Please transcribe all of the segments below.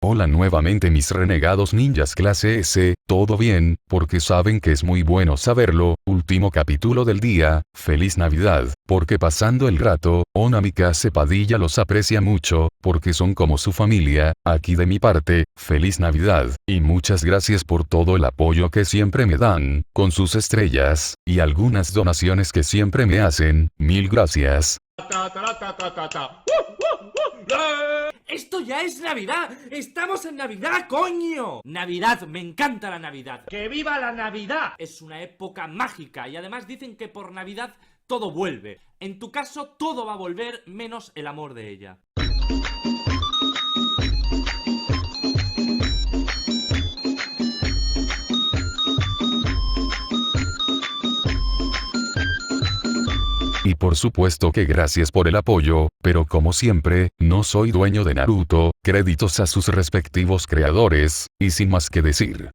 Hola nuevamente mis renegados ninjas clase S, ¿todo bien? Porque saben que es muy bueno saberlo. Último capítulo del día, feliz Navidad, porque pasando el rato, Onamikaze Padilla los aprecia mucho, porque son como su familia. Aquí de mi parte, feliz Navidad, y muchas gracias por todo el apoyo que siempre me dan, con sus estrellas, y algunas donaciones que siempre me hacen, mil gracias. ¡Esto ya es Navidad! ¡Estamos en Navidad, coño! Navidad, me encanta la Navidad. ¡Que viva la Navidad! Es una época mágica y además dicen que por Navidad todo vuelve. En tu caso, todo va a volver menos el amor de ella. Y por supuesto que gracias por el apoyo, pero como siempre, no soy dueño de Naruto, créditos a sus respectivos creadores, y sin más que decir.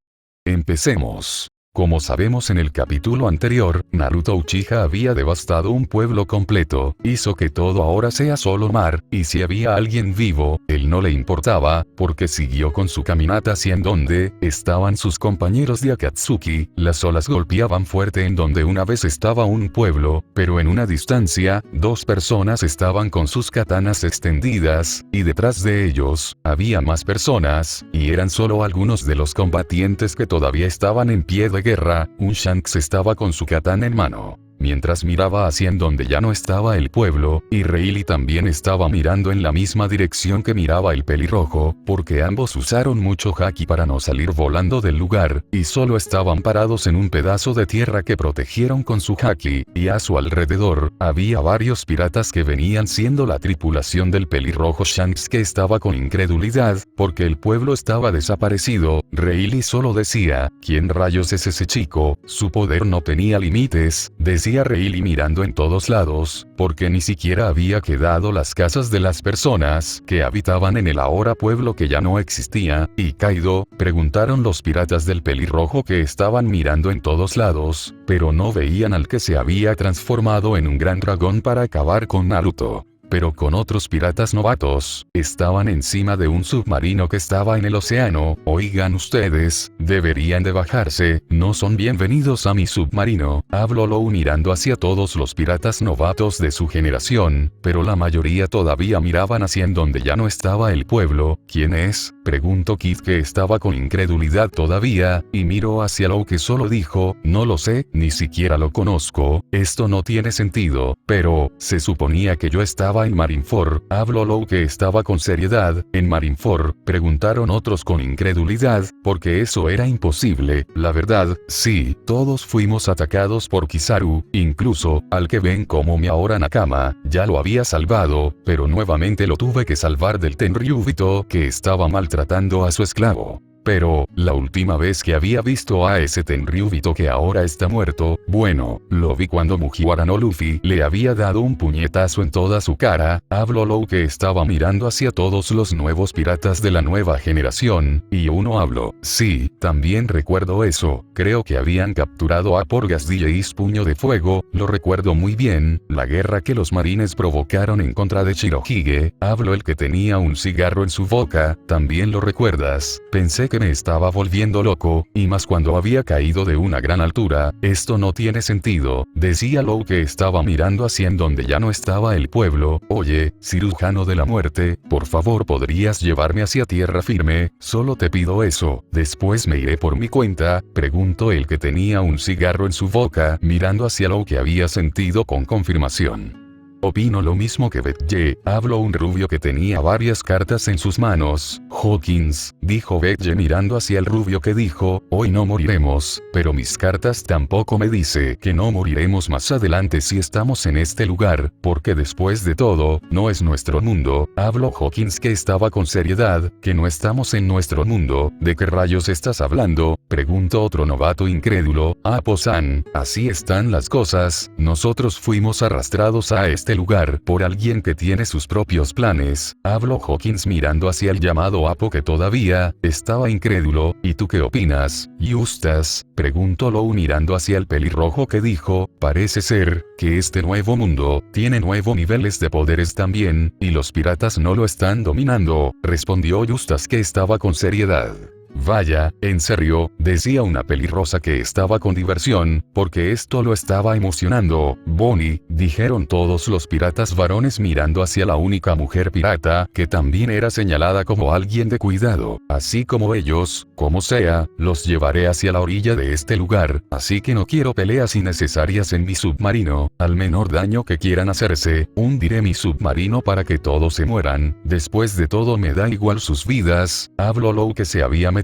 Empecemos. Como sabemos en el capítulo anterior, Naruto Uchiha había devastado un pueblo completo, hizo que todo ahora sea solo mar, y si había alguien vivo, él no le importaba, porque siguió con su caminata hacia en donde estaban sus compañeros de Akatsuki. Las olas golpeaban fuerte en donde una vez estaba un pueblo, pero en una distancia, dos personas estaban con sus katanas extendidas, y detrás de ellos, había más personas, y eran solo algunos de los combatientes que todavía estaban en pie de guerra. Un Shanks estaba con su katana en mano, mientras miraba hacia en donde ya no estaba el pueblo, y Rayleigh también estaba mirando en la misma dirección que miraba el pelirrojo, porque ambos usaron mucho haki para no salir volando del lugar, y solo estaban parados en un pedazo de tierra que protegieron con su haki, y a su alrededor, había varios piratas que venían siendo la tripulación del pelirrojo Shanks, que estaba con incredulidad, porque el pueblo estaba desaparecido. Rayleigh solo decía, ¿quién rayos es ese chico? Su poder no tenía límites, decía Rayleigh mirando en todos lados, porque ni siquiera había quedado las casas de las personas que habitaban en el ahora pueblo que ya no existía. ¿Y Kaido? Preguntaron los piratas del pelirrojo, que estaban mirando en todos lados, pero no veían al que se había transformado en un gran dragón para acabar con Naruto. Pero con otros piratas novatos, estaban encima de un submarino que estaba en el océano. Oigan ustedes, deberían de bajarse, no son bienvenidos a mi submarino. Habló Lou mirando hacia todos los piratas novatos de su generación, pero la mayoría todavía miraban hacia en donde ya no estaba el pueblo. ¿Quién es? Preguntó Kid, que estaba con incredulidad todavía, y miró hacia Lou, que solo dijo, no lo sé, ni siquiera lo conozco, esto no tiene sentido, pero, se suponía que yo estaba en Marineford. Habló Lou, que estaba con seriedad. ¿En Marineford? Preguntaron otros con incredulidad, porque eso era imposible. La verdad, sí, todos fuimos atacados por Kizaru, incluso, al que ven como mi ahora Nakama, ya lo había salvado, pero nuevamente lo tuve que salvar del Tenryubito, que estaba maltratando a su esclavo. Pero, la última vez que había visto a ese Tenryubito, que ahora está muerto, bueno, lo vi cuando Mugiwara no Luffy le había dado un puñetazo en toda su cara. Habló Lou, que estaba mirando hacia todos los nuevos piratas de la nueva generación, y uno habló, sí, también recuerdo eso, creo que habían capturado a Porgas DJ's Puño de Fuego, lo recuerdo muy bien, la guerra que los marines provocaron en contra de Shirohige. Habló el que tenía un cigarro en su boca, también lo recuerdas. Pensé que me estaba volviendo loco, y más cuando había caído de una gran altura. Esto no tiene sentido, decía Lou, que estaba mirando hacia en donde ya no estaba el pueblo. Oye, cirujano de la muerte, por favor podrías llevarme hacia tierra firme, solo te pido eso, después me iré por mi cuenta, preguntó el que tenía un cigarro en su boca, mirando hacia Lou, que había sentido con confirmación. Opino lo mismo que Betye, habló un rubio que tenía varias cartas en sus manos. Hawkins, dijo Betye mirando hacia el rubio, que dijo, hoy no moriremos, pero mis cartas tampoco me dice que no moriremos más adelante si estamos en este lugar, porque después de todo, no es nuestro mundo. Habló Hawkins, que estaba con seriedad, que no estamos en nuestro mundo. ¿De qué rayos estás hablando? Preguntó otro novato incrédulo. Apo-san, así están las cosas, nosotros fuimos arrastrados a este este lugar por alguien que tiene sus propios planes, habló Hawkins mirando hacia el llamado Apo que todavía estaba incrédulo. ¿Y tú qué opinas, Eustace?, preguntó Lou mirando hacia el pelirrojo que dijo, parece ser que este nuevo mundo tiene nuevos niveles de poderes también, y los piratas no lo están dominando, respondió Eustace que estaba con seriedad. Vaya, en serio, decía una pelirrosa que estaba con diversión, porque esto lo estaba emocionando. Bonnie, dijeron todos los piratas varones mirando hacia la única mujer pirata, que también era señalada como alguien de cuidado. Así como ellos, como sea, los llevaré hacia la orilla de este lugar, así que no quiero peleas innecesarias en mi submarino. Al menor daño que quieran hacerse, hundiré mi submarino para que todos se mueran. Después de todo me da igual sus vidas, habló Lou que se había metido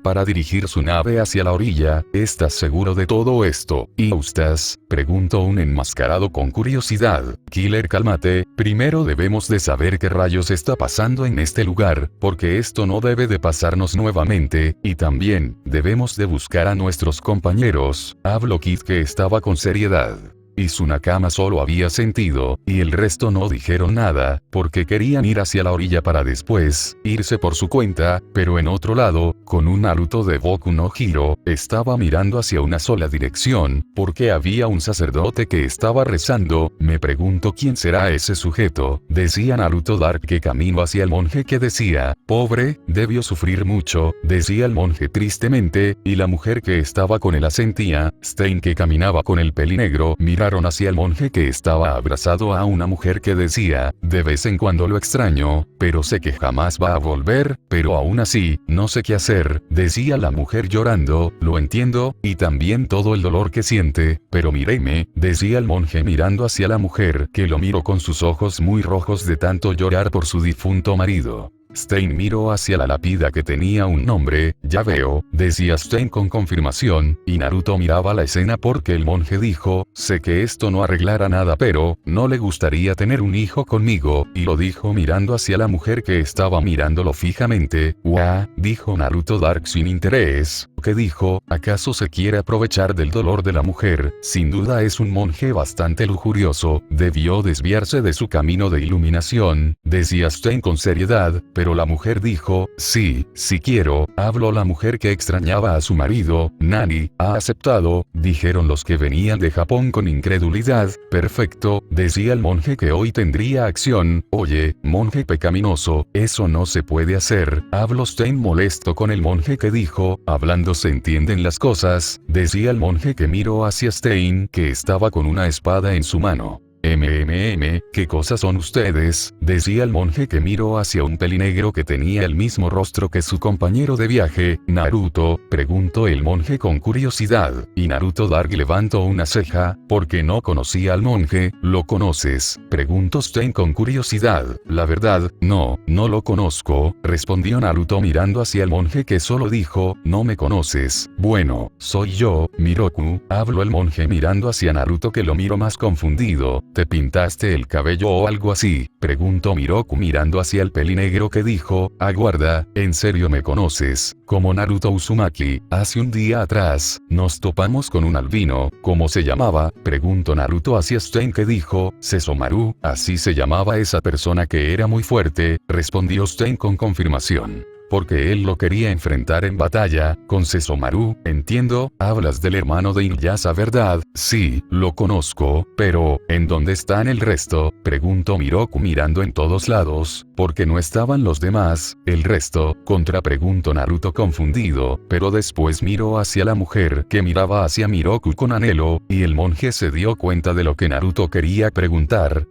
para dirigir su nave hacia la orilla. ¿Estás seguro de todo esto, Eustace?, preguntó un enmascarado con curiosidad. Killer, cálmate, primero debemos de saber qué rayos está pasando en este lugar, porque esto no debe de pasarnos nuevamente, y también, debemos de buscar a nuestros compañeros, habló Kid que estaba con seriedad. Y Sunakama solo había sentido, y el resto no dijeron nada, porque querían ir hacia la orilla para después irse por su cuenta, pero en otro lado, con un Naruto de Boku no Hero, estaba mirando hacia una sola dirección, porque había un sacerdote que estaba rezando. Me pregunto quién será ese sujeto, decía Naruto Dark que caminó hacia el monje que decía, pobre, debió sufrir mucho, decía el monje tristemente, y la mujer que estaba con él asentía. Stein que caminaba con el pelinegro miraron hacia el monje que estaba abrazado a una mujer que decía, de vez en cuando lo extraño, pero sé que jamás va a volver, pero aún así, no sé qué hacer, decía la mujer llorando, lo entiendo, y también todo el dolor que siente, pero míreme, decía el monje mirando hacia la mujer que lo miró con sus ojos muy rojos de tanto llorar por su difunto marido. Stein miró hacia la lápida que tenía un nombre, ya veo, decía Stein con confirmación, y Naruto miraba la escena porque el monje dijo, sé que esto no arreglará nada pero, no le gustaría tener un hijo conmigo, y lo dijo mirando hacia la mujer que estaba mirándolo fijamente. Dijo Naruto Dark sin interés. ¿Qué dijo? ¿Acaso se quiere aprovechar del dolor de la mujer? Sin duda es un monje bastante lujurioso, debió desviarse de su camino de iluminación, decía Stein con seriedad, pero la mujer dijo, sí quiero, habló la mujer que extrañaba a su marido. Nani, ha aceptado, dijeron los que venían de Japón con incredulidad. Perfecto, decía el monje que hoy tendría acción. Oye, monje pecaminoso, eso no se puede hacer, habló Stein molesto con el monje que dijo, hablando se entienden las cosas, decía el monje que miró hacia Stein que estaba con una espada en su mano. ¿Qué cosas son ustedes?, decía el monje que miró hacia un pelinegro que tenía el mismo rostro que su compañero de viaje. Naruto, preguntó el monje con curiosidad, y Naruto Dark levantó una ceja, porque no conocía al monje. ¿Lo conoces?, preguntó Stein con curiosidad. La verdad, no lo conozco, respondió Naruto mirando hacia el monje que solo dijo, no me conoces. Bueno, soy yo, Miroku, habló el monje mirando hacia Naruto que lo miró más confundido. ¿Te pintaste el cabello o algo así?, preguntó Miroku mirando hacia el pelinegro que dijo, aguarda, ¿en serio me conoces? Como Naruto Uzumaki, hace un día atrás, nos topamos con un albino. ¿Cómo se llamaba?, preguntó Naruto hacia Stein que dijo, Sesomaru, así se llamaba esa persona que era muy fuerte, respondió Stein con confirmación. Porque él lo quería enfrentar en batalla, con Sesomaru. Entiendo, hablas del hermano de Inuyasha, ¿verdad? Sí, lo conozco, pero, ¿en dónde están el resto?, preguntó Miroku mirando en todos lados, porque no estaban los demás. ¿El resto?, preguntó Naruto confundido, pero después miró hacia la mujer que miraba hacia Miroku con anhelo, y el monje se dio cuenta de lo que Naruto quería preguntar.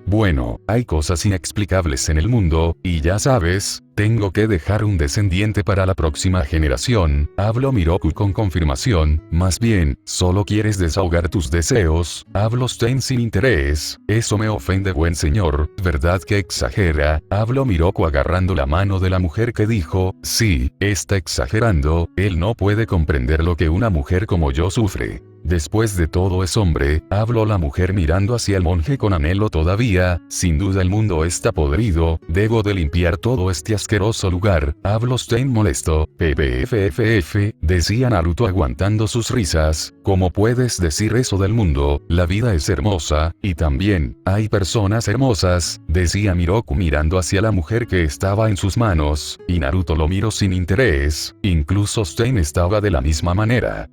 Bueno, hay cosas inexplicables en el mundo, y ya sabes, tengo que dejar un descendiente para la próxima generación, habló Miroku con confirmación. Más bien, solo quieres desahogar tus deseos, habló Stein sin interés. Eso me ofende, buen señor, ¿verdad que exagera?, habló Miroku agarrando la mano de la mujer que dijo, sí, está exagerando, él no puede comprender lo que una mujer como yo sufre. después de todo es hombre, habló la mujer mirando hacia el monje con anhelo todavía, sin duda el mundo está podrido, debo de limpiar todo este asqueroso lugar, habló Stein molesto, PPFFF, decía Naruto aguantando sus risas, ¿cómo puedes decir eso del mundo? La vida es hermosa, y también, hay personas hermosas, decía Miroku mirando hacia la mujer que estaba en sus manos, y Naruto lo miró sin interés, incluso Stein estaba de la misma manera.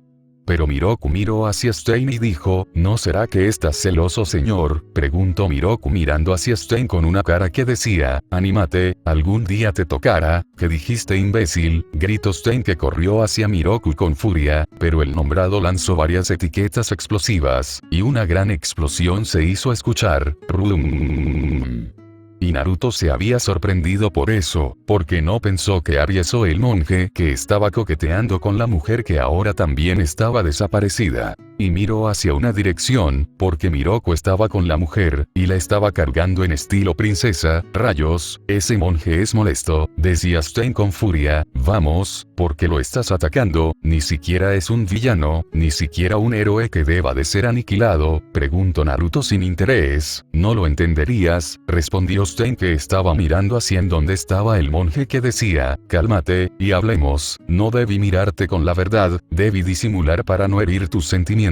Pero Miroku miró hacia Stein y dijo, ¿no será que estás celoso, señor? Preguntó Miroku mirando hacia Stein con una cara que decía, anímate, algún día te tocará. ¿Qué dijiste, imbécil? Gritó Stein, que corrió hacia Miroku con furia, pero el nombrado lanzó varias etiquetas explosivas, y una gran explosión se hizo escuchar. Y Naruto se había sorprendido por eso, porque no pensó que haría eso el monje que estaba coqueteando con la mujer que ahora también estaba desaparecida. Y miró hacia una dirección, porque Miroku estaba con la mujer, y la estaba cargando en estilo princesa. Rayos, ese monje es molesto, decía Stein con furia, vamos, porque lo estás atacando, ni siquiera es un villano, ni siquiera un héroe que deba de ser aniquilado, preguntó Naruto sin interés, no lo entenderías, respondió Stein, que estaba mirando hacia en donde estaba el monje, que decía, cálmate, y hablemos, no debí mirarte con la verdad, debí disimular para no herir tus sentimientos.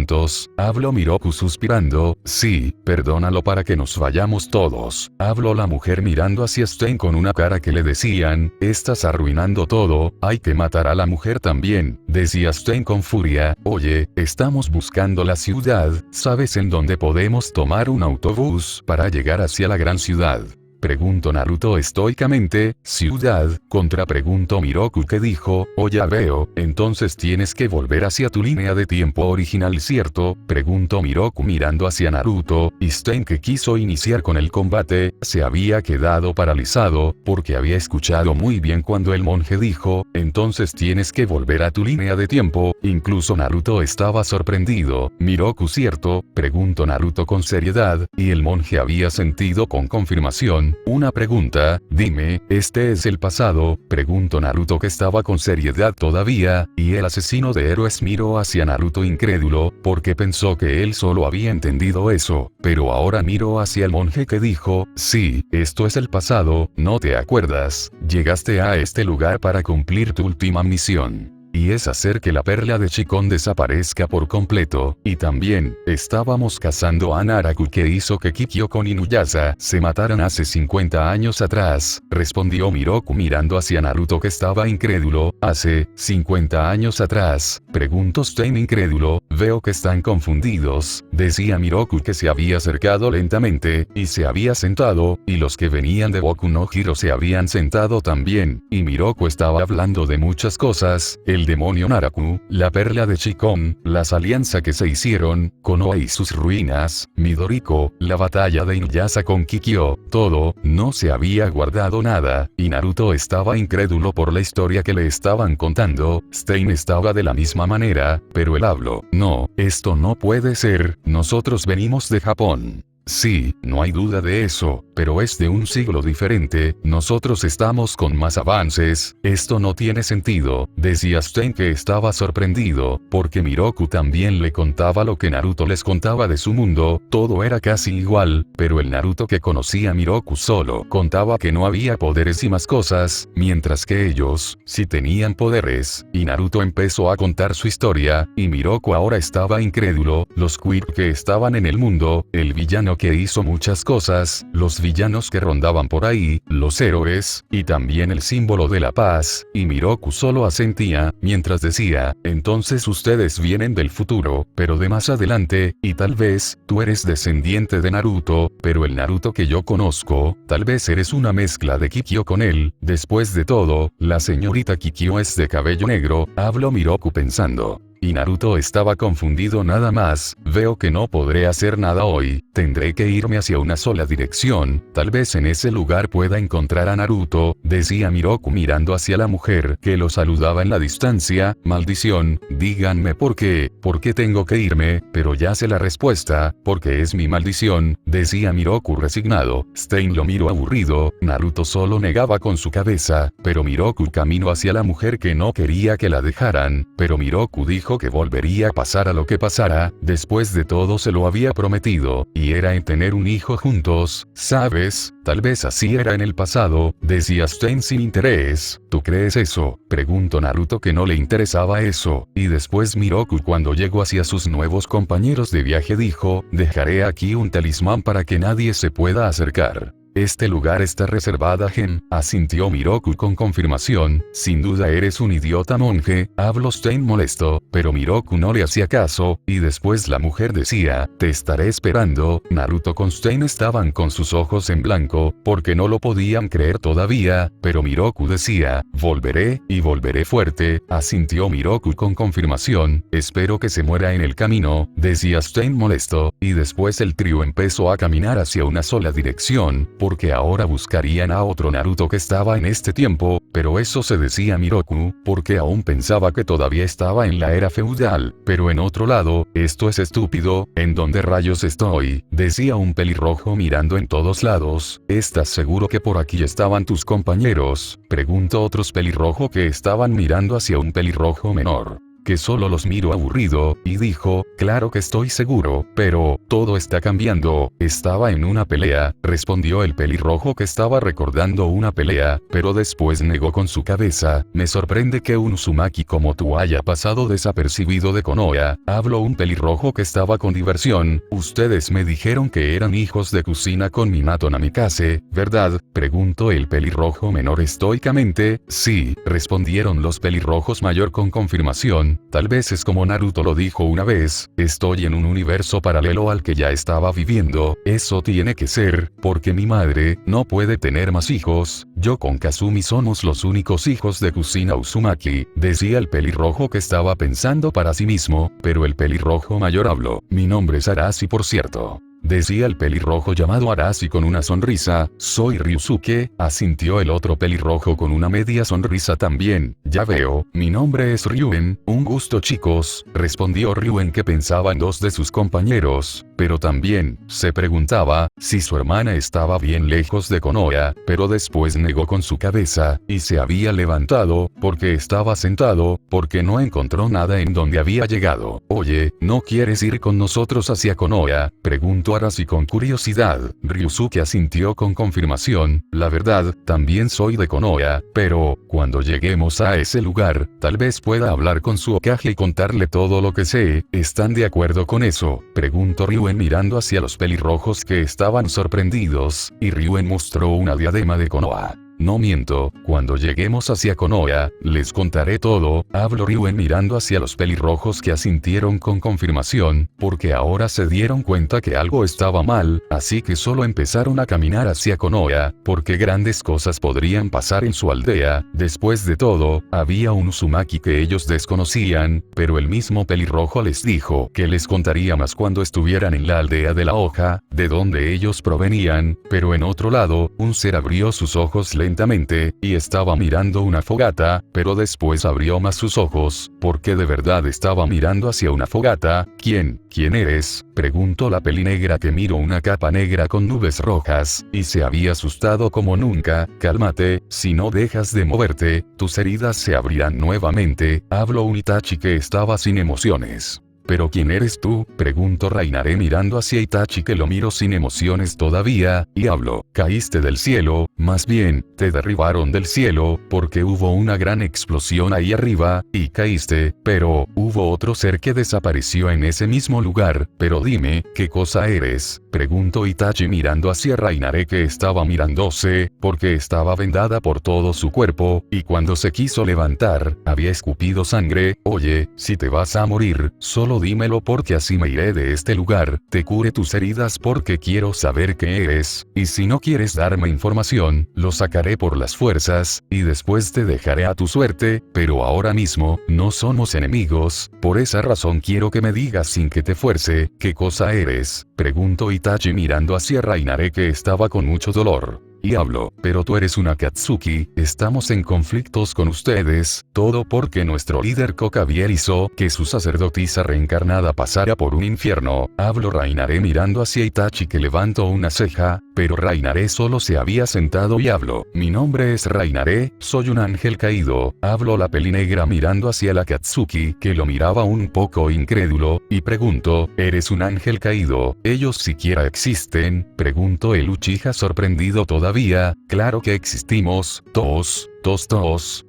Habló Miroku suspirando, sí, perdónalo para que nos vayamos todos. Habló la mujer mirando hacia Stein con una cara que le decían, estás arruinando todo, hay que matar a la mujer también, decía Stein con furia, oye, estamos buscando la ciudad, ¿sabes en dónde podemos tomar un autobús para llegar hacia la gran ciudad? Preguntó Naruto estoicamente, ¿ciudad? Contrapreguntó Miroku, que dijo, oh ya veo, entonces tienes que volver hacia tu línea de tiempo original, ¿cierto? Preguntó Miroku mirando hacia Naruto, y Stein, que quiso iniciar con el combate, se había quedado paralizado, porque había escuchado muy bien cuando el monje dijo, entonces tienes que volver a tu línea de tiempo, incluso Naruto estaba sorprendido, Miroku, ¿cierto? Preguntó Naruto con seriedad, y el monje había sentido con confirmación, una pregunta, dime, ¿este es el pasado? Preguntó Naruto, que estaba con seriedad todavía, y el asesino de héroes miró hacia Naruto incrédulo, porque pensó que él solo había entendido eso, pero ahora miró hacia el monje, que dijo, sí, esto es el pasado, ¿no te acuerdas? Llegaste a este lugar para cumplir tu última misión. Y es hacer que la perla de Chikon desaparezca por completo, y también, estábamos cazando a Naraku, que hizo que Kikyo con Inuyasha se mataran hace 50 años atrás, respondió Miroku mirando hacia Naruto, que estaba incrédulo, ¿hace 50 años atrás? Preguntó Stein incrédulo, veo que están confundidos, decía Miroku, que se había acercado lentamente, y se había sentado, y los que venían de Boku no Hero se habían sentado también, y Miroku estaba hablando de muchas cosas, el demonio Naraku, la perla de Chikon, las alianzas que se hicieron, Konoha y sus ruinas, Midoriko, la batalla de Inuyasha con Kikyo, todo, no se había guardado nada, y Naruto estaba incrédulo por la historia que le estaban contando. Stein estaba de la misma manera, pero él habló, no, esto no puede ser, nosotros venimos de Japón. Sí, no hay duda de eso, pero es de un siglo diferente, nosotros estamos con más avances, esto no tiene sentido, decía Stein, que estaba sorprendido, porque Miroku también le contaba lo que Naruto les contaba de su mundo, todo era casi igual, pero el Naruto que conocía Miroku solo contaba que no había poderes y más cosas, mientras que ellos, sí tenían poderes, y Naruto empezó a contar su historia, y Miroku ahora estaba incrédulo, los queer que estaban en el mundo, el villano que hizo muchas cosas, los villanos que rondaban por ahí, los héroes, y también el símbolo de la paz, y Miroku solo asentía, mientras decía, entonces ustedes vienen del futuro, pero de más adelante, y tal vez, tú eres descendiente de Naruto, pero el Naruto que yo conozco, tal vez eres una mezcla de Kikyo con él, después de todo, la señorita Kikyo es de cabello negro, habló Miroku pensando. Y Naruto estaba confundido nada más, veo que no podré hacer nada hoy, tendré que irme hacia una sola dirección, tal vez en ese lugar pueda encontrar a Naruto, decía Miroku mirando hacia la mujer que lo saludaba en la distancia, maldición, díganme por qué tengo que irme, pero ya sé la respuesta, porque es mi maldición, decía Miroku resignado. Stein lo miró aburrido, Naruto solo negaba con su cabeza, pero Miroku caminó hacia la mujer que no quería que la dejaran, pero Miroku dijo que volvería a pasar a lo que pasara, después de todo se lo había prometido, y era en tener un hijo juntos, ¿sabes? Tal vez así era en el pasado, decía Stein sin interés. ¿Tú crees eso? Preguntó Naruto que no le interesaba eso, y después Miroku cuando llegó hacia sus nuevos compañeros de viaje dijo, dejaré aquí un talismán para que nadie se pueda acercar. Este lugar está reservado a Gen, asintió Miroku con confirmación, sin duda eres un idiota monje, habló Stein molesto, pero Miroku no le hacía caso, y después la mujer decía, te estaré esperando. Naruto con Stein estaban con sus ojos en blanco, porque no lo podían creer todavía, pero Miroku decía, volveré, y volveré fuerte, asintió Miroku con confirmación, espero que se muera en el camino, decía Stein molesto, y después el trío empezó a caminar hacia una sola dirección, porque ahora buscarían a otro Naruto que estaba en este tiempo, pero eso se decía Miroku, porque aún pensaba que todavía estaba en la era feudal, pero en otro lado, esto es estúpido, ¿en dónde rayos estoy? Decía un pelirrojo mirando en todos lados, ¿estás seguro que por aquí estaban tus compañeros? Preguntó otros pelirrojo que estaban mirando hacia un pelirrojo menor, que solo los miró aburrido, y dijo, claro que estoy seguro, pero, todo está cambiando, estaba en una pelea, respondió el pelirrojo que estaba recordando una pelea, pero después negó con su cabeza, me sorprende que un Uzumaki como tú haya pasado desapercibido de Konoha, habló un pelirrojo que estaba con diversión, ustedes me dijeron que eran hijos de Kushina con Minato Namikaze, ¿verdad? Preguntó el pelirrojo menor estoicamente, sí, respondieron los pelirrojos mayor con confirmación, tal vez es como Naruto lo dijo una vez, estoy en un universo paralelo al que ya estaba viviendo, eso tiene que ser, porque mi madre, no puede tener más hijos, yo con Kazumi somos los únicos hijos de Kushina Uzumaki, decía el pelirrojo que estaba pensando para sí mismo, pero el pelirrojo mayor habló, mi nombre es Arashi por cierto. Decía el pelirrojo llamado Arashi con una sonrisa, soy Ryusuke, asintió el otro pelirrojo con una media sonrisa también, ya veo, mi nombre es Ryuen, un gusto chicos, respondió Ryuen que pensaba en dos de sus compañeros, pero también, se preguntaba, si su hermana estaba bien lejos de Konoha, pero después negó con su cabeza, y se había levantado, porque estaba sentado, porque no encontró nada en donde había llegado. Oye, ¿no quieres ir con nosotros hacia Konoha? Preguntó Arashi con curiosidad. Ryusuke asintió con confirmación, la verdad, también soy de Konoha, pero, cuando lleguemos a ese lugar, tal vez pueda hablar con su Hokage y contarle todo lo que sé, ¿están de acuerdo con eso? Preguntó Ryuen mirando hacia los pelirrojos que estaban sorprendidos, y Ryuen mostró una diadema de Konoha. No miento, cuando lleguemos hacia Konoha, les contaré todo, habló Ryuen mirando hacia los pelirrojos que asintieron con confirmación, porque ahora se dieron cuenta que algo estaba mal, así que solo empezaron a caminar hacia Konoha, porque grandes cosas podrían pasar en su aldea, después de todo, había un Uzumaki que ellos desconocían, pero el mismo pelirrojo les dijo que les contaría más cuando estuvieran en la aldea de la hoja, de donde ellos provenían, pero en otro lado, un ser abrió sus ojos lentamente, y estaba mirando una fogata, pero después abrió más sus ojos, porque de verdad estaba mirando hacia una fogata. ¿Quién eres? Preguntó la pelinegra que miró una capa negra con nubes rojas, y se había asustado como nunca. Cálmate, si no dejas de moverte, tus heridas se abrirán nuevamente, habló un Itachi que estaba sin emociones. ¿Pero quién eres tú? Preguntó Rainare mirando hacia Itachi que lo miró sin emociones todavía, y habló, caíste del cielo, más bien, te derribaron del cielo, porque hubo una gran explosión ahí arriba, y caíste, pero, hubo otro ser que desapareció en ese mismo lugar, pero dime, ¿qué cosa eres? Preguntó Itachi mirando hacia Rainare que estaba mirándose, porque estaba vendada por todo su cuerpo, y cuando se quiso levantar, había escupido sangre. Oye, si te vas a morir, solo dímelo porque así me iré de este lugar, te cure tus heridas porque quiero saber qué eres, y si no quieres darme información, lo sacaré por las fuerzas, y después te dejaré a tu suerte, pero ahora mismo, no somos enemigos, por esa razón quiero que me digas sin que te fuerce, ¿qué cosa eres? Preguntó Itachi mirando hacia Rainare que estaba con mucho dolor. y habló, pero tú eres una Akatsuki, estamos en conflictos con ustedes, todo porque nuestro líder Kokabier hizo que su sacerdotisa reencarnada pasara por un infierno. Hablo Rainare mirando hacia Itachi que levantó una ceja, pero Rainare solo se había sentado y habló, mi nombre es Rainare, soy un ángel caído. Hablo la pelinegra mirando hacia la Akatsuki que lo miraba un poco incrédulo, y pregunto, ¿eres un ángel caído? ¿Ellos siquiera existen? Preguntó el Uchiha sorprendido todavía, claro que existimos, todos,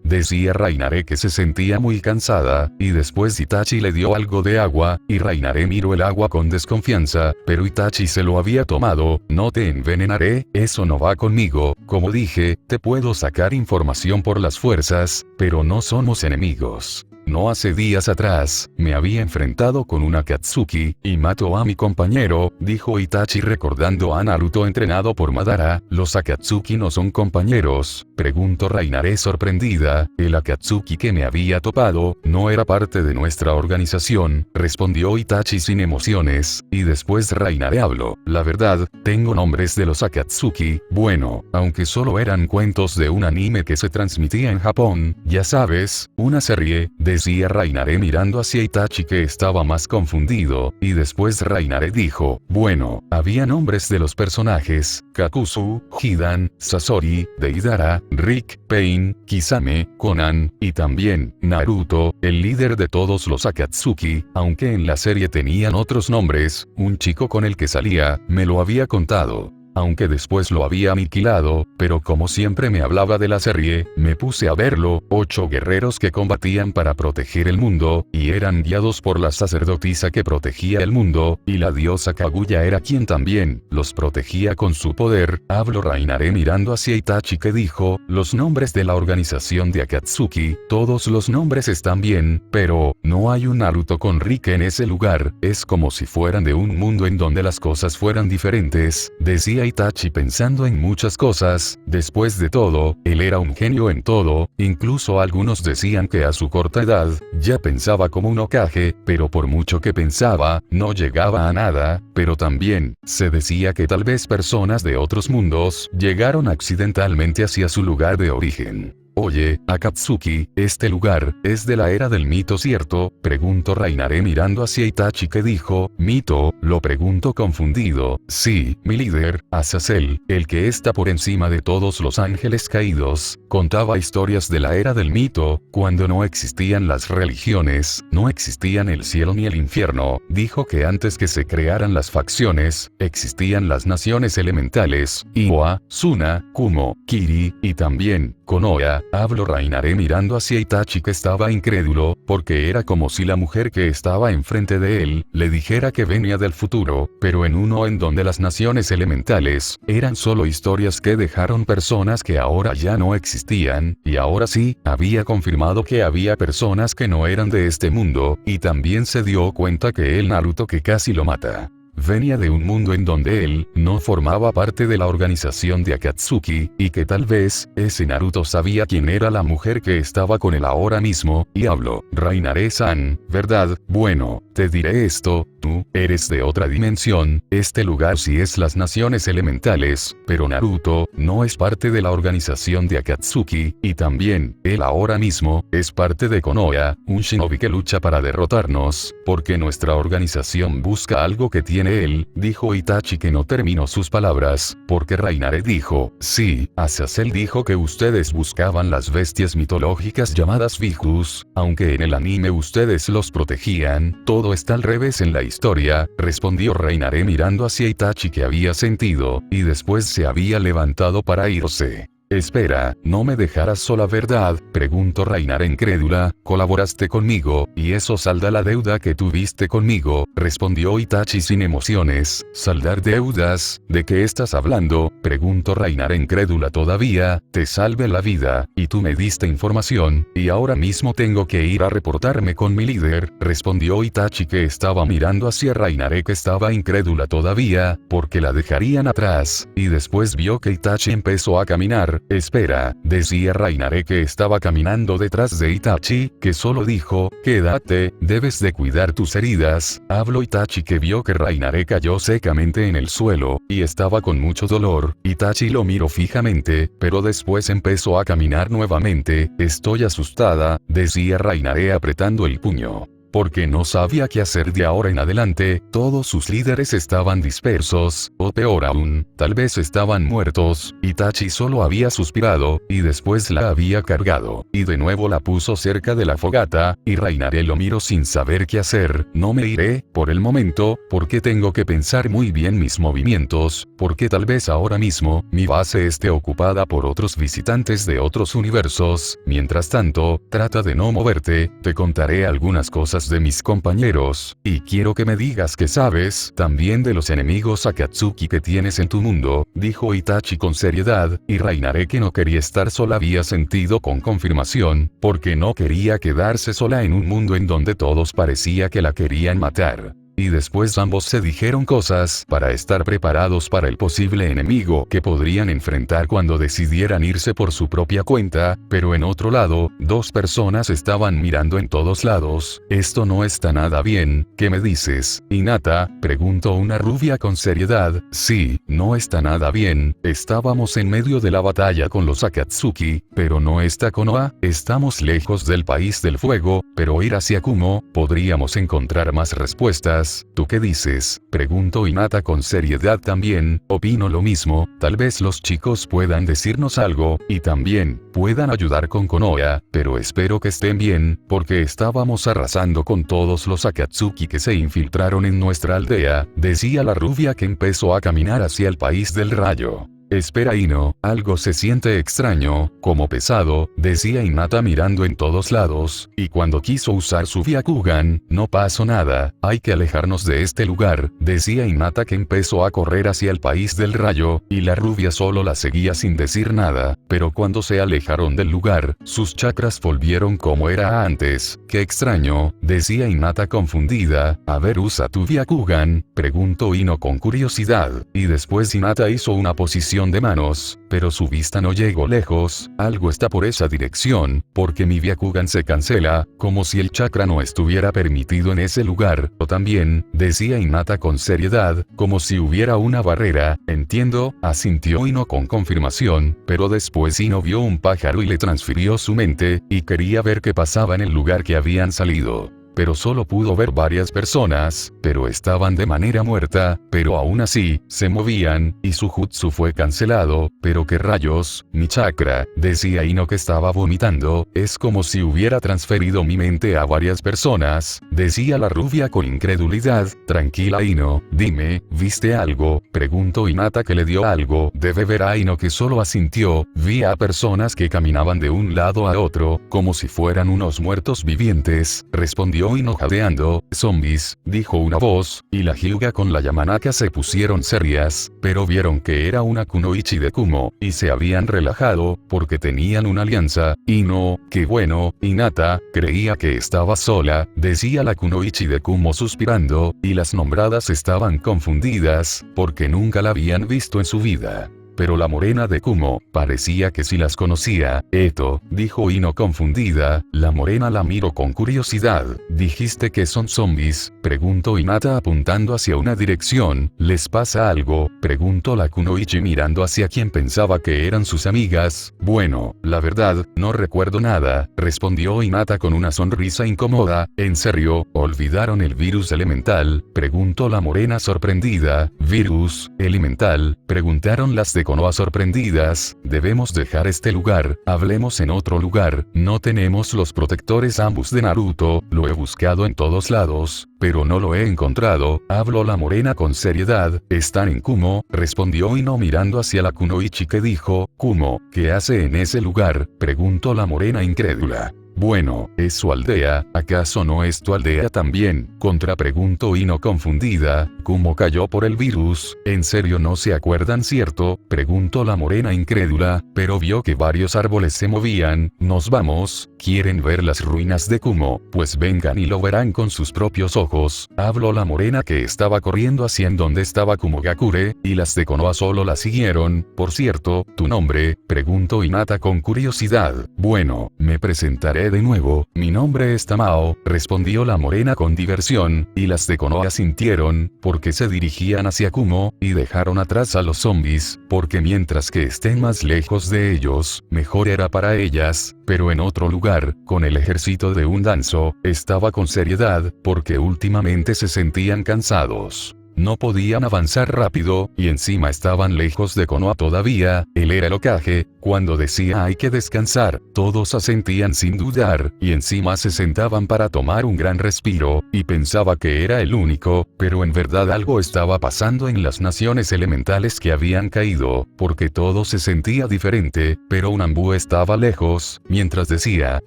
decía Rainare que se sentía muy cansada, y después Itachi le dio algo de agua, y Rainare miró el agua con desconfianza, pero Itachi se lo había tomado, no te envenenaré, eso no va conmigo, como dije, te puedo sacar información por las fuerzas, pero no somos enemigos. No hace días atrás, me había enfrentado con una Akatsuki, y mató a mi compañero, dijo Itachi recordando a Naruto entrenado por Madara, ¿los Akatsuki no son compañeros? Preguntó Rainare sorprendida, el Akatsuki que me había topado, no era parte de nuestra organización, respondió Itachi sin emociones, y después Rainare habló, la verdad, tengo nombres de los Akatsuki, bueno, aunque solo eran cuentos de un anime que se transmitía en Japón, ya sabes, una serie, decía Rainare mirando hacia Itachi que estaba más confundido, y después Rainare dijo, bueno, había nombres de los personajes, Kakuzu, Hidan, Sasori, Deidara, Rick, Pain, Kisame, Conan, y también, Naruto, el líder de todos los Akatsuki, aunque en la serie tenían otros nombres, un chico con el que salía, me lo había contado. Aunque después lo había aniquilado, pero como siempre me hablaba de la serie, me puse a verlo, 8 guerreros que combatían para proteger el mundo, y eran guiados por la sacerdotisa que protegía el mundo, y la diosa Kaguya era quien también los protegía con su poder. Hablo Rainare mirando hacia Itachi que dijo, los nombres de la organización de Akatsuki, todos los nombres están bien, pero, no hay un Naruto con Rick en ese lugar, es como si fueran de un mundo en donde las cosas fueran diferentes, decía Itachi pensando en muchas cosas, después de todo, él era un genio en todo, incluso algunos decían que a su corta edad, ya pensaba como un Hokage, pero por mucho que pensaba, no llegaba a nada, pero también, se decía que tal vez personas de otros mundos, llegaron accidentalmente hacia su lugar de origen. Oye, Akatsuki, este lugar, es de la era del mito ¿cierto? Preguntó Rainare mirando hacia Itachi que dijo, ¿mito? Lo preguntó confundido, sí, mi líder, Azazel, el que está por encima de todos los ángeles caídos, contaba historias de la era del mito, cuando no existían las religiones, no existían el cielo ni el infierno, dijo que antes que se crearan las facciones, existían las naciones elementales, Iwa, Suna, Kumo, Kiri, y también, Konoha. Hablo Rainare mirando hacia Itachi que estaba incrédulo, porque era como si la mujer que estaba enfrente de él, le dijera que venía del futuro, pero en uno en donde las naciones elementales, eran solo historias que dejaron personas que ahora ya no existían, y ahora sí, había confirmado que había personas que no eran de este mundo, y también se dio cuenta que el Naruto que casi lo mata venía de un mundo en donde él no formaba parte de la organización de Akatsuki, y que tal vez, ese Naruto sabía quién era la mujer que estaba con él ahora mismo, y habló, Rainare-san, ¿verdad? Bueno, te diré esto, tú, eres de otra dimensión, este lugar sí es las naciones elementales, pero Naruto, no es parte de la organización de Akatsuki, y también, él ahora mismo, es parte de Konoha, un shinobi que lucha para derrotarnos, porque nuestra organización busca algo que tiene él, dijo Itachi que no terminó sus palabras, porque Rainare dijo, sí, Azazel dijo que ustedes buscaban las bestias mitológicas llamadas Bijus, aunque en el anime ustedes los protegían, todo está al revés en la historia, respondió Rainare mirando hacia Itachi que había sentido, y después se había levantado para irse. Espera, ¿no me dejarás sola verdad? Preguntó Rainare incrédula, colaboraste conmigo, y eso salda la deuda que tuviste conmigo, respondió Itachi sin emociones, ¿saldar deudas? ¿De qué estás hablando? Preguntó Rainare incrédula todavía, te salve la vida, y tú me diste información, y ahora mismo tengo que ir a reportarme con mi líder, respondió Itachi que estaba mirando hacia Rainare que estaba incrédula todavía, porque la dejarían atrás, y después vio que Itachi empezó a caminar, espera, decía Rainare que estaba caminando detrás de Itachi, que solo dijo, quédate, debes de cuidar tus heridas. Habló Itachi, que vio que Rainare cayó secamente en el suelo, y estaba con mucho dolor. Itachi lo miró fijamente, pero después empezó a caminar nuevamente. Estoy asustada, decía Rainare apretando el puño, porque no sabía qué hacer de ahora en adelante. Todos sus líderes estaban dispersos, o peor aún, tal vez estaban muertos. Itachi solo había suspirado, y después la había cargado, y de nuevo la puso cerca de la fogata, y Rainare lo miró sin saber qué hacer. No me iré, por el momento, porque tengo que pensar muy bien mis movimientos, porque tal vez ahora mismo, mi base esté ocupada por otros visitantes de otros universos. Mientras tanto, trata de no moverte, te contaré algunas cosas de mis compañeros, y quiero que me digas que sabes también de los enemigos Akatsuki que tienes en tu mundo, dijo Itachi con seriedad, y Rainare, que no quería estar sola, había sentido con confirmación, porque no quería quedarse sola en un mundo en donde todos parecía que la querían matar. Y después ambos se dijeron cosas para estar preparados para el posible enemigo que podrían enfrentar cuando decidieran irse por su propia cuenta, pero en otro lado, dos personas estaban mirando en todos lados. Esto no está nada bien, ¿qué me dices, Hinata?, preguntó una rubia con seriedad. Sí, no está nada bien, estábamos en medio de la batalla con los Akatsuki, pero no está Konoha, estamos lejos del país del fuego, pero ir hacia Kumo, podríamos encontrar más respuestas. ¿Tú qué dices?, preguntó Hinata con seriedad también. Opino lo mismo, tal vez los chicos puedan decirnos algo, y también, puedan ayudar con Konoha, pero espero que estén bien, porque estábamos arrasando con todos los Akatsuki que se infiltraron en nuestra aldea, decía la rubia, que empezó a caminar hacia el país del rayo. Espera, Ino, algo se siente extraño, como pesado, decía Hinata mirando en todos lados, y cuando quiso usar su Byakugan, no pasó nada, hay que alejarnos de este lugar, decía Hinata, que empezó a correr hacia el país del rayo, y la rubia solo la seguía sin decir nada, pero cuando se alejaron del lugar, sus chakras volvieron como era antes. Qué extraño, decía Hinata confundida. A ver, usa tu Byakugan, preguntó Ino con curiosidad, y después Hinata hizo una posición de manos, pero su vista no llegó lejos. Algo está por esa dirección, porque mi Byakugan se cancela, como si el chakra no estuviera permitido en ese lugar, o también, decía Hinata con seriedad, como si hubiera una barrera. Entiendo, asintió Ino con confirmación, pero después Ino vio un pájaro y le transfirió su mente, y quería ver qué pasaba en el lugar que habían salido. Pero solo pudo ver varias personas, pero estaban de manera muerta, pero aún así, se movían, y su jutsu fue cancelado. Pero qué rayos, mi chakra, decía Ino, que estaba vomitando, es como si hubiera transferido mi mente a varias personas, decía la rubia con incredulidad. Tranquila, Ino, dime, ¿viste algo?, preguntó Hinata, que le dio algo de beber a Ino, que solo asintió. Vi a personas que caminaban de un lado a otro, como si fueran unos muertos vivientes, respondió Ino jadeando. Zombies, dijo una voz, y la Hyuga con la Yamanaka se pusieron serias, pero vieron que era una kunoichi de Kumo, y se habían relajado, porque tenían una alianza. Ino, qué bueno. Hinata creía que estaba sola, decía la kunoichi de Kumo suspirando, y las nombradas estaban confundidas, porque nunca la habían visto en su vida. Pero la morena de Kumo, parecía que sí las conocía. Eto, dijo Ino confundida. La morena la miró con curiosidad. ¿Dijiste que son zombies?, preguntó Hinata apuntando hacia una dirección. ¿Les pasa algo?, preguntó la kunoichi mirando hacia quien pensaba que eran sus amigas. Bueno, la verdad, no recuerdo nada, respondió Hinata con una sonrisa incómoda. ¿En serio, olvidaron el virus elemental?, preguntó la morena sorprendida. ¿Virus elemental?, preguntaron las de Konoha sorprendidas. Debemos dejar este lugar, hablemos en otro lugar. No tenemos los protectores ambos de Naruto, lo he buscado en todos lados, pero no lo he encontrado. Habló la morena con seriedad. ¿Están en Kumo?, respondió Ino mirando hacia la kunoichi, que dijo. ¿Kumo? ¿Qué hace en ese lugar?, preguntó la morena incrédula. Bueno, es su aldea, ¿acaso no es tu aldea también? Contrapreguntó Ino confundida, ¿cómo cayó por el virus? ¿En serio no se acuerdan cierto? Preguntó la morena incrédula, pero vio que varios árboles se movían. Nos vamos, ¿quieren ver las ruinas de Kumo? Pues vengan y lo verán con sus propios ojos. Habló la morena que estaba corriendo hacia en donde estaba Kumogakure, y las de Konoha solo la siguieron. Por cierto, ¿tu nombre? Preguntó Hinata con curiosidad. Bueno, me presentaré de nuevo, mi nombre es Tamao, respondió la morena con diversión, y las de Konoha sintieron, porque se dirigían hacia Kumo, y dejaron atrás a los zombies, porque mientras que estén más lejos de ellos, mejor era para ellas, pero en otro lugar, con el ejército de un Danzo, estaba con seriedad, porque últimamente se sentían cansados. No podían avanzar rápido, y encima estaban lejos de Konoha todavía. Él era el Hokage. Cuando decía hay que descansar, todos asentían sin dudar, y encima se sentaban para tomar un gran respiro, y pensaba que era el único, pero en verdad algo estaba pasando en las naciones elementales que habían caído, porque todo se sentía diferente, pero Unanbu estaba lejos, mientras decía,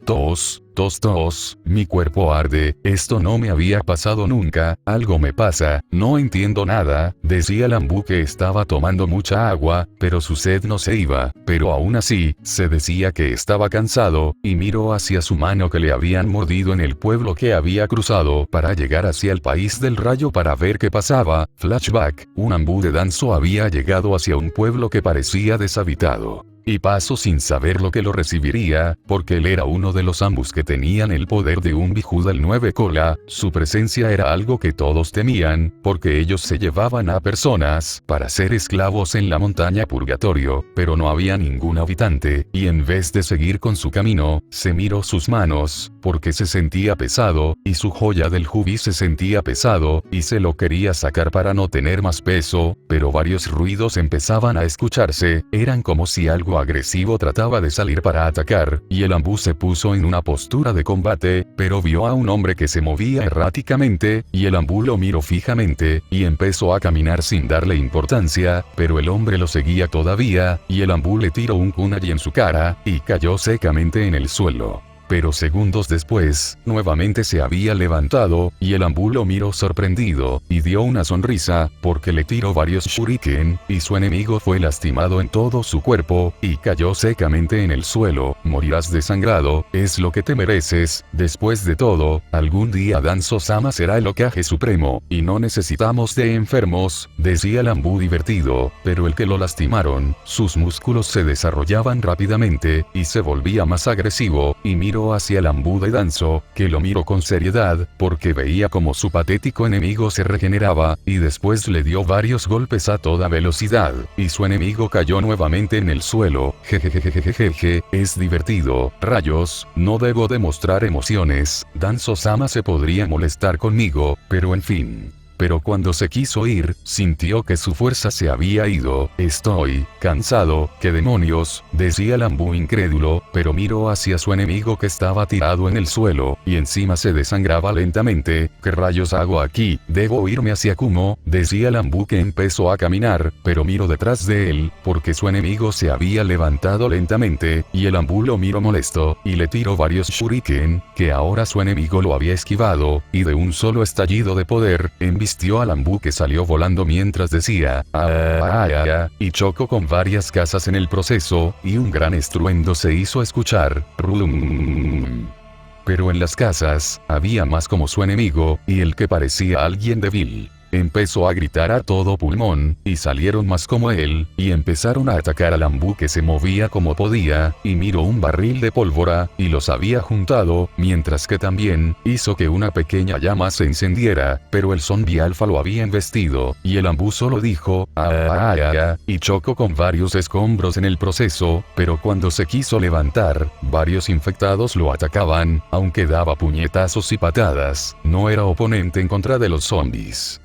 tos, mi cuerpo arde, esto no me había pasado nunca, algo me pasa, no entiendo nada, decía Lambu que estaba tomando mucha agua, pero su sed no se iba, pero aún así, se decía que estaba cansado, y miró hacia su mano que le habían mordido en el pueblo que había cruzado para llegar hacia el país del rayo para ver qué pasaba. Flashback, un Unanbu de Danzo había llegado hacia un pueblo que parecía deshabitado. Y pasó sin saber lo que lo recibiría, porque él era uno de los ambos que tenían el poder de un Biju del 9 cola. Su presencia era algo que todos temían, porque ellos se llevaban a personas para ser esclavos en la montaña Purgatorio, pero no había ningún habitante, y en vez de seguir con su camino, se miró sus manos, porque se sentía pesado, y su joya del Jubi se sentía pesado, y se lo quería sacar para no tener más peso, pero varios ruidos empezaban a escucharse, eran como si algo agresivo trataba de salir para atacar, y el Unanbu se puso en una postura de combate, pero vio a un hombre que se movía erráticamente, y el Unanbu lo miró fijamente, y empezó a caminar sin darle importancia, pero el hombre lo seguía todavía, y el Unanbu le tiró un kunai en su cara, y cayó secamente en el suelo. Pero segundos después, nuevamente se había levantado, y el Unanbu lo miró sorprendido, y dio una sonrisa, porque le tiró varios shuriken, y su enemigo fue lastimado en todo su cuerpo, y cayó secamente en el suelo. Morirás desangrado, es lo que te mereces. Después de todo, algún día Danzo-sama será el Hokage supremo, y no necesitamos de enfermos, decía el Unanbu divertido, pero el que lo lastimaron, sus músculos se desarrollaban rápidamente, y se volvía más agresivo, y miró hacia el Unanbu de Danzo, que lo miró con seriedad, porque veía como su patético enemigo se regeneraba, y después le dio varios golpes a toda velocidad, y su enemigo cayó nuevamente en el suelo. Jejejejejeje, es divertido, rayos, no debo demostrar emociones, Danzo-sama se podría molestar conmigo, pero en fin. Pero cuando se quiso ir, sintió que su fuerza se había ido. Estoy cansado, ¿qué demonios?, decía el Unanbu incrédulo, pero miró hacia su enemigo que estaba tirado en el suelo, y encima se desangraba lentamente. ¿Qué rayos hago aquí? Debo irme hacia Kumo, decía el Unanbu que empezó a caminar, pero miró detrás de él, porque su enemigo se había levantado lentamente, y el Unanbu lo miró molesto, y le tiró varios shuriken, que ahora su enemigo lo había esquivado, y de un solo estallido de poder, vistió al Unanbu que salió volando mientras decía y chocó con varias casas en el proceso, y un gran estruendo se hizo escuchar. Pero en las casas, había más como su enemigo, y el que parecía alguien débil. Empezó a gritar a todo pulmón, y salieron más como él, y empezaron a atacar al Unanbu que se movía como podía, y miró un barril de pólvora, y los había juntado, mientras que también, hizo que una pequeña llama se encendiera, pero el zombie alfa lo había embestido, y el Unanbu solo dijo, y chocó con varios escombros en el proceso, pero cuando se quiso levantar, varios infectados lo atacaban, aunque daba puñetazos y patadas, no era oponente en contra de los zombies.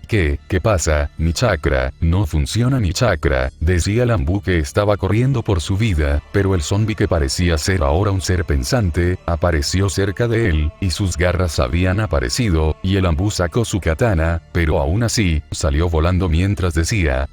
¿Qué pasa? Mi chakra, no funciona mi chakra, decía Lambu que estaba corriendo por su vida, pero el zombi que parecía ser ahora un ser pensante, apareció cerca de él, y sus garras habían aparecido, y el Lambu sacó su katana, pero aún así, salió volando mientras decía,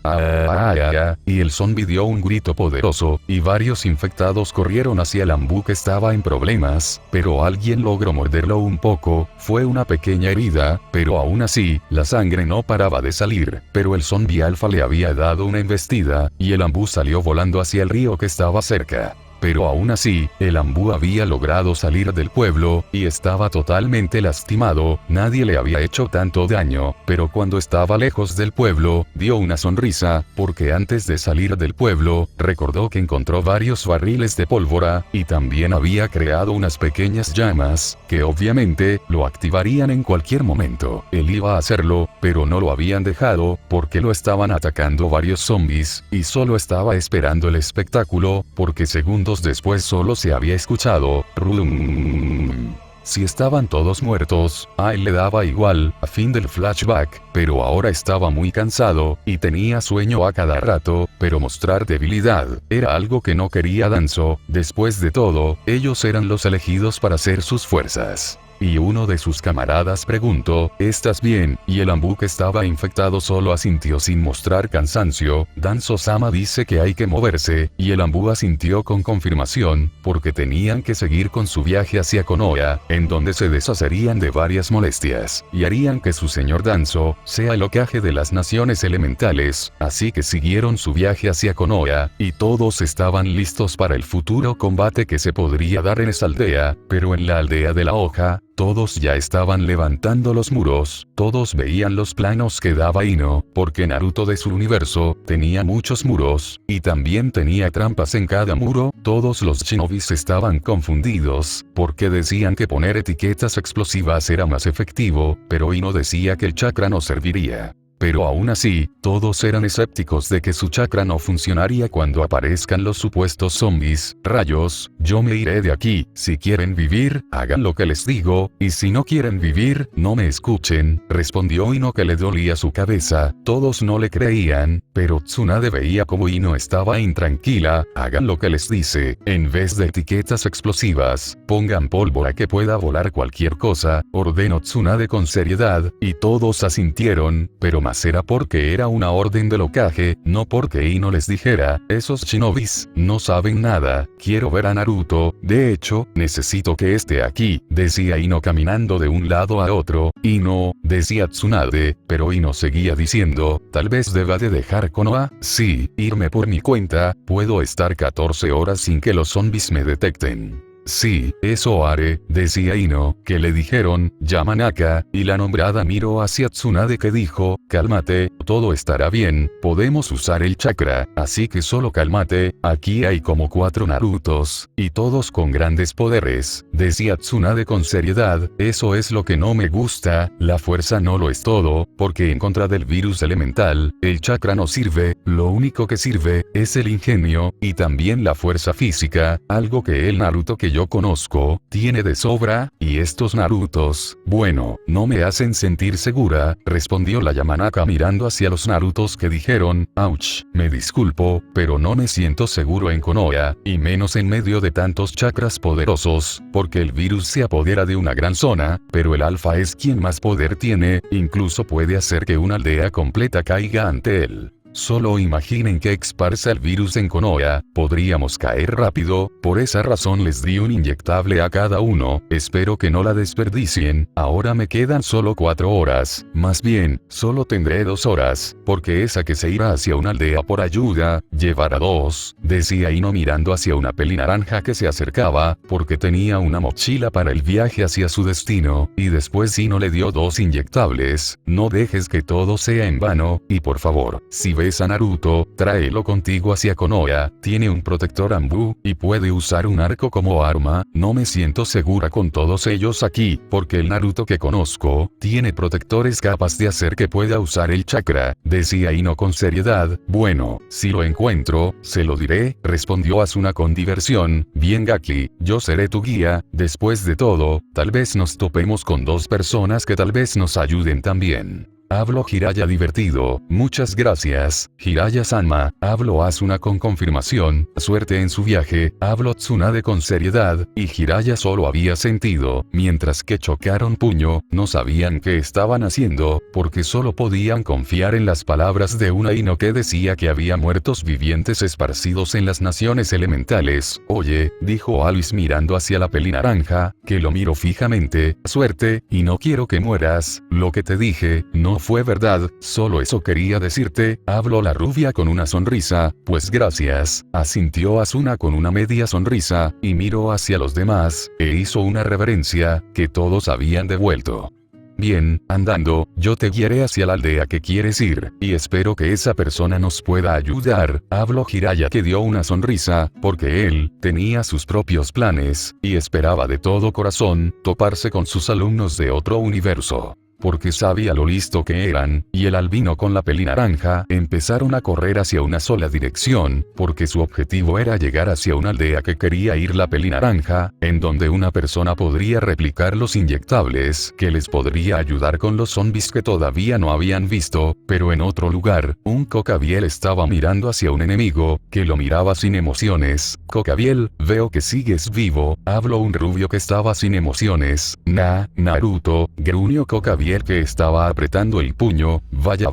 y el zombi dio un grito poderoso, y varios infectados corrieron hacia el Lambu que estaba en problemas, pero alguien logró morderlo un poco, fue una pequeña herida, pero aún así, la sangre no paraba de salir, pero el zombi alfa le había dado una embestida, y el Lambu salió volando hacia el río que estaba cerca. Pero aún así, el Lambu había logrado salir del pueblo, y estaba totalmente lastimado, nadie le había hecho tanto daño, pero cuando estaba lejos del pueblo, dio una sonrisa, porque antes de salir del pueblo, recordó que encontró varios barriles de pólvora, y también había creado unas pequeñas llamas, que obviamente, lo activarían en cualquier momento. Él iba a hacerlo, pero no lo habían dejado, porque lo estaban atacando varios zombies, y solo estaba esperando el espectáculo, porque segundos después solo se había escuchado rum. Si estaban todos muertos, a él le daba igual, a fin del flashback, pero ahora estaba muy cansado, y tenía sueño a cada rato, pero mostrar debilidad, era algo que no quería Danzo, después de todo, ellos eran los elegidos para ser sus fuerzas. Y uno de sus camaradas preguntó, ¿estás bien? Y el Lambu que estaba infectado solo asintió sin mostrar cansancio. Danzo-sama dice que hay que moverse, y el Lambu asintió con confirmación, porque tenían que seguir con su viaje hacia Konoha, en donde se deshacerían de varias molestias, y harían que su señor Danzo sea el Hokage de las naciones elementales, así que siguieron su viaje hacia Konoha, y todos estaban listos para el futuro combate que se podría dar en esa aldea, pero en la aldea de la hoja, todos ya estaban levantando los muros, todos veían los planos que daba Ino, porque Naruto de su universo, tenía muchos muros, y también tenía trampas en cada muro, todos los shinobis estaban confundidos, porque decían que poner etiquetas explosivas era más efectivo, pero Ino decía que el chakra no serviría. Pero aún así, todos eran escépticos de que su chakra no funcionaría cuando aparezcan los supuestos zombies. Rayos, yo me iré de aquí, si quieren vivir, hagan lo que les digo, y si no quieren vivir, no me escuchen, respondió Ino que le dolía su cabeza, todos no le creían, pero Tsunade veía como Ino estaba intranquila, hagan lo que les dice, en vez de etiquetas explosivas, pongan pólvora que pueda volar cualquier cosa, ordenó Tsunade con seriedad, y todos asintieron, pero más era porque era una orden del Hokage, no porque Ino les dijera, esos shinobis, no saben nada, quiero ver a Naruto, de hecho, necesito que esté aquí, decía Ino caminando de un lado a otro, Ino, decía Tsunade, pero Ino seguía diciendo, tal vez deba de dejar Konoha, sí, irme por mi cuenta, puedo estar 14 horas sin que los zombies me detecten. Sí, eso haré, decía Ino, que le dijeron, Yamanaka, y la nombrada miró hacia Tsunade que dijo, cálmate, todo estará bien, podemos usar el chakra, así que solo cálmate, aquí hay como 4 Narutos, y todos con grandes poderes, decía Tsunade con seriedad, eso es lo que no me gusta, la fuerza no lo es todo, porque en contra del virus elemental, el chakra no sirve, lo único que sirve, es el ingenio, y también la fuerza física, algo que el Naruto que yo conozco, tiene de sobra, y estos Narutos, bueno, no me hacen sentir segura, respondió la Yamanaka mirando hacia los Narutos que dijeron, ouch, me disculpo, pero no me siento seguro en Konoha, y menos en medio de tantos chakras poderosos, porque el virus se apodera de una gran zona, pero el alfa es quien más poder tiene, incluso puede hacer que una aldea completa caiga ante él. Solo imaginen que esparza el virus en Konoha, podríamos caer rápido, por esa razón les di un inyectable a cada uno, espero que no la desperdicien, ahora me quedan solo 4 horas, más bien, solo tendré 2 horas, porque esa que se irá hacia una aldea por ayuda, llevará 2, decía Ino mirando hacia una peli naranja que se acercaba, porque tenía una mochila para el viaje hacia su destino, y después Ino le dio 2 inyectables, no dejes que todo sea en vano, y por favor, si ves a Naruto, tráelo contigo hacia Konoha, tiene un protector Anbu, y puede usar un arco como arma, no me siento segura con todos ellos aquí, porque el Naruto que conozco, tiene protectores capaces de hacer que pueda usar el chakra, decía Ino con seriedad, bueno, si lo encuentro, se lo diré, respondió Asuna con diversión, bien Gaki, yo seré tu guía, después de todo, tal vez nos topemos con 2 personas que tal vez nos ayuden también. Hablo Jiraiya divertido, muchas gracias, Jiraiya-sama, hablo Asuna con confirmación, suerte en su viaje, hablo Tsunade con seriedad, y Jiraiya solo había sentido, mientras que chocaron puño, no sabían qué estaban haciendo, porque solo podían confiar en las palabras de una Ino que decía que había muertos vivientes esparcidos en las naciones elementales. Oye, dijo Alice mirando hacia la pelinaranja, que lo miró fijamente, suerte, y no quiero que mueras, lo que te dije, no fue verdad, solo eso quería decirte, habló la rubia con una sonrisa, pues gracias, asintió Asuna con una media sonrisa, y miró hacia los demás, e hizo una reverencia, que todos habían devuelto. Bien, andando, yo te guiaré hacia la aldea que quieres ir, y espero que esa persona nos pueda ayudar, habló Jiraiya que dio una sonrisa, porque él, tenía sus propios planes, y esperaba de todo corazón, toparse con sus alumnos de otro universo. Porque sabía lo listo que eran, y el albino con la pelinaranja empezaron a correr hacia una sola dirección, porque su objetivo era llegar hacia una aldea que quería ir la pelinaranja, en donde una persona podría replicar los inyectables, que les podría ayudar con los zombies que todavía no habían visto, pero en otro lugar, un Cocabiel estaba mirando hacia un enemigo, que lo miraba sin emociones. Cocabiel, veo que sigues vivo, habló un rubio que estaba sin emociones. Naruto, gruñó Cocabiel que estaba apretando el puño, vaya,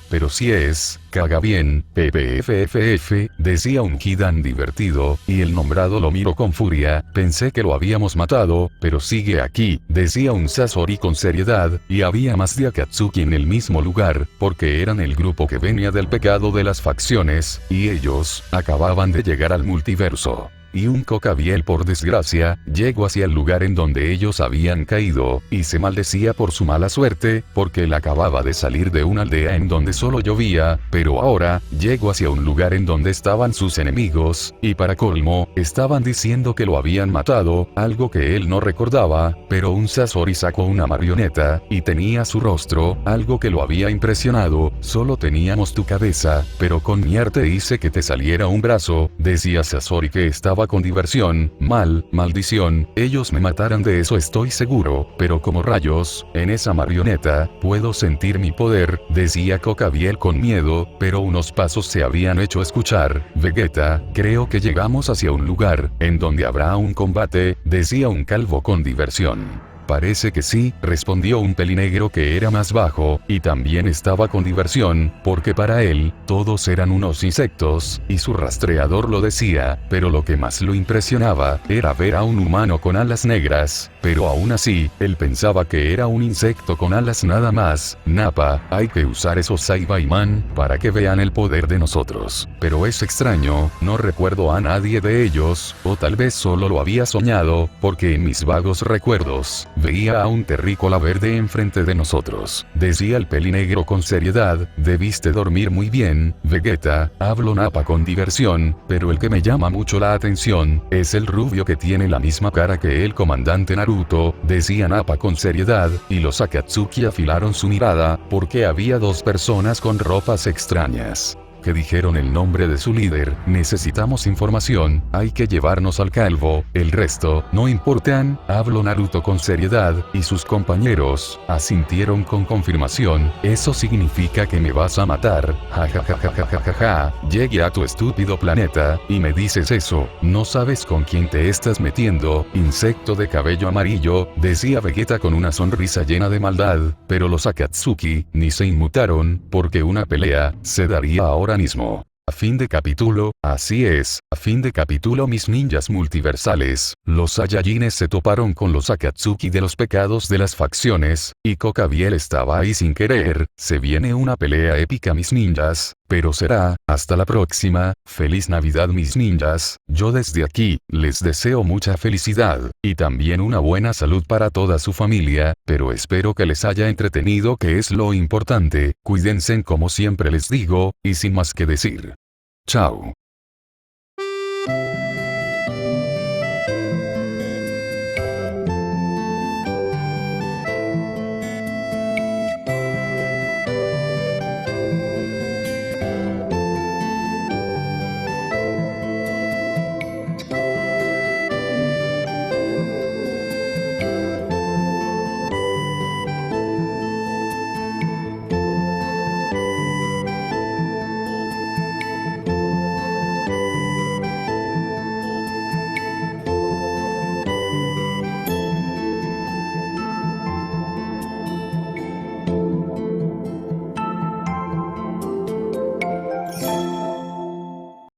pero si es, caga bien, PPFFF, decía un Hidan divertido, y el nombrado lo miró con furia, pensé que lo habíamos matado, pero sigue aquí, decía un Sasori con seriedad, y había más de Akatsuki en el mismo lugar, porque eran el grupo que venía del pecado de las facciones, y ellos, acababan de llegar al multiverso. Y un Cocabiel por desgracia, llegó hacia el lugar en donde ellos habían caído, y se maldecía por su mala suerte, porque él acababa de salir de una aldea en donde solo llovía, pero ahora, llegó hacia un lugar en donde estaban sus enemigos, y para colmo, estaban diciendo que lo habían matado, algo que él no recordaba, pero un Sasori sacó una marioneta, y tenía su rostro, algo que lo había impresionado, solo teníamos tu cabeza, pero con mi arte hice que te saliera un brazo, decía Sasori que estaba con diversión, maldición, ellos me matarán de eso estoy seguro, pero como rayos, en esa marioneta, puedo sentir mi poder, decía Cocabiel con miedo, pero unos pasos se habían hecho escuchar. Vegeta, creo que llegamos hacia un lugar, en donde habrá un combate, decía un calvo con diversión. Parece que sí, respondió un pelinegro que era más bajo, y también estaba con diversión, porque para él, todos eran unos insectos, y su rastreador lo decía, pero lo que más lo impresionaba, era ver a un humano con alas negras, pero aún así, él pensaba que era un insecto con alas nada más. Nappa, hay que usar esos Saibaiman, para que vean el poder de nosotros. Pero es extraño, no recuerdo a nadie de ellos, o tal vez solo lo había soñado, porque en mis vagos recuerdos, veía a un terrícola verde enfrente de nosotros. Decía el pelinegro con seriedad, debiste dormir muy bien, Vegeta, habló Nappa con diversión, pero el que me llama mucho la atención, es el rubio que tiene la misma cara que el comandante Naruto, decía Nappa con seriedad, y los Akatsuki afilaron su mirada, porque había dos personas con ropas extrañas. Que dijeron el nombre de su líder, necesitamos información, hay que llevarnos al calvo, el resto, no importan, habló Naruto con seriedad, y sus compañeros, asintieron con confirmación, eso significa que me vas a matar, jajajajajajaja, llegué a tu estúpido planeta, y me dices eso, no sabes con quién te estás metiendo, insecto de cabello amarillo, decía Vegeta con una sonrisa llena de maldad, pero los Akatsuki, ni se inmutaron, porque una pelea, se daría ahora mismo. A fin de capítulo, así es, a fin de capítulo mis ninjas multiversales, los Saiyajines se toparon con los Akatsuki de los pecados de las facciones, y Cocabiel estaba ahí sin querer, se viene una pelea épica mis ninjas, pero será, hasta la próxima, feliz Navidad mis ninjas, yo desde aquí, les deseo mucha felicidad, y también una buena salud para toda su familia, pero espero que les haya entretenido que es lo importante, cuídense como siempre les digo, y sin más que decir. Chao.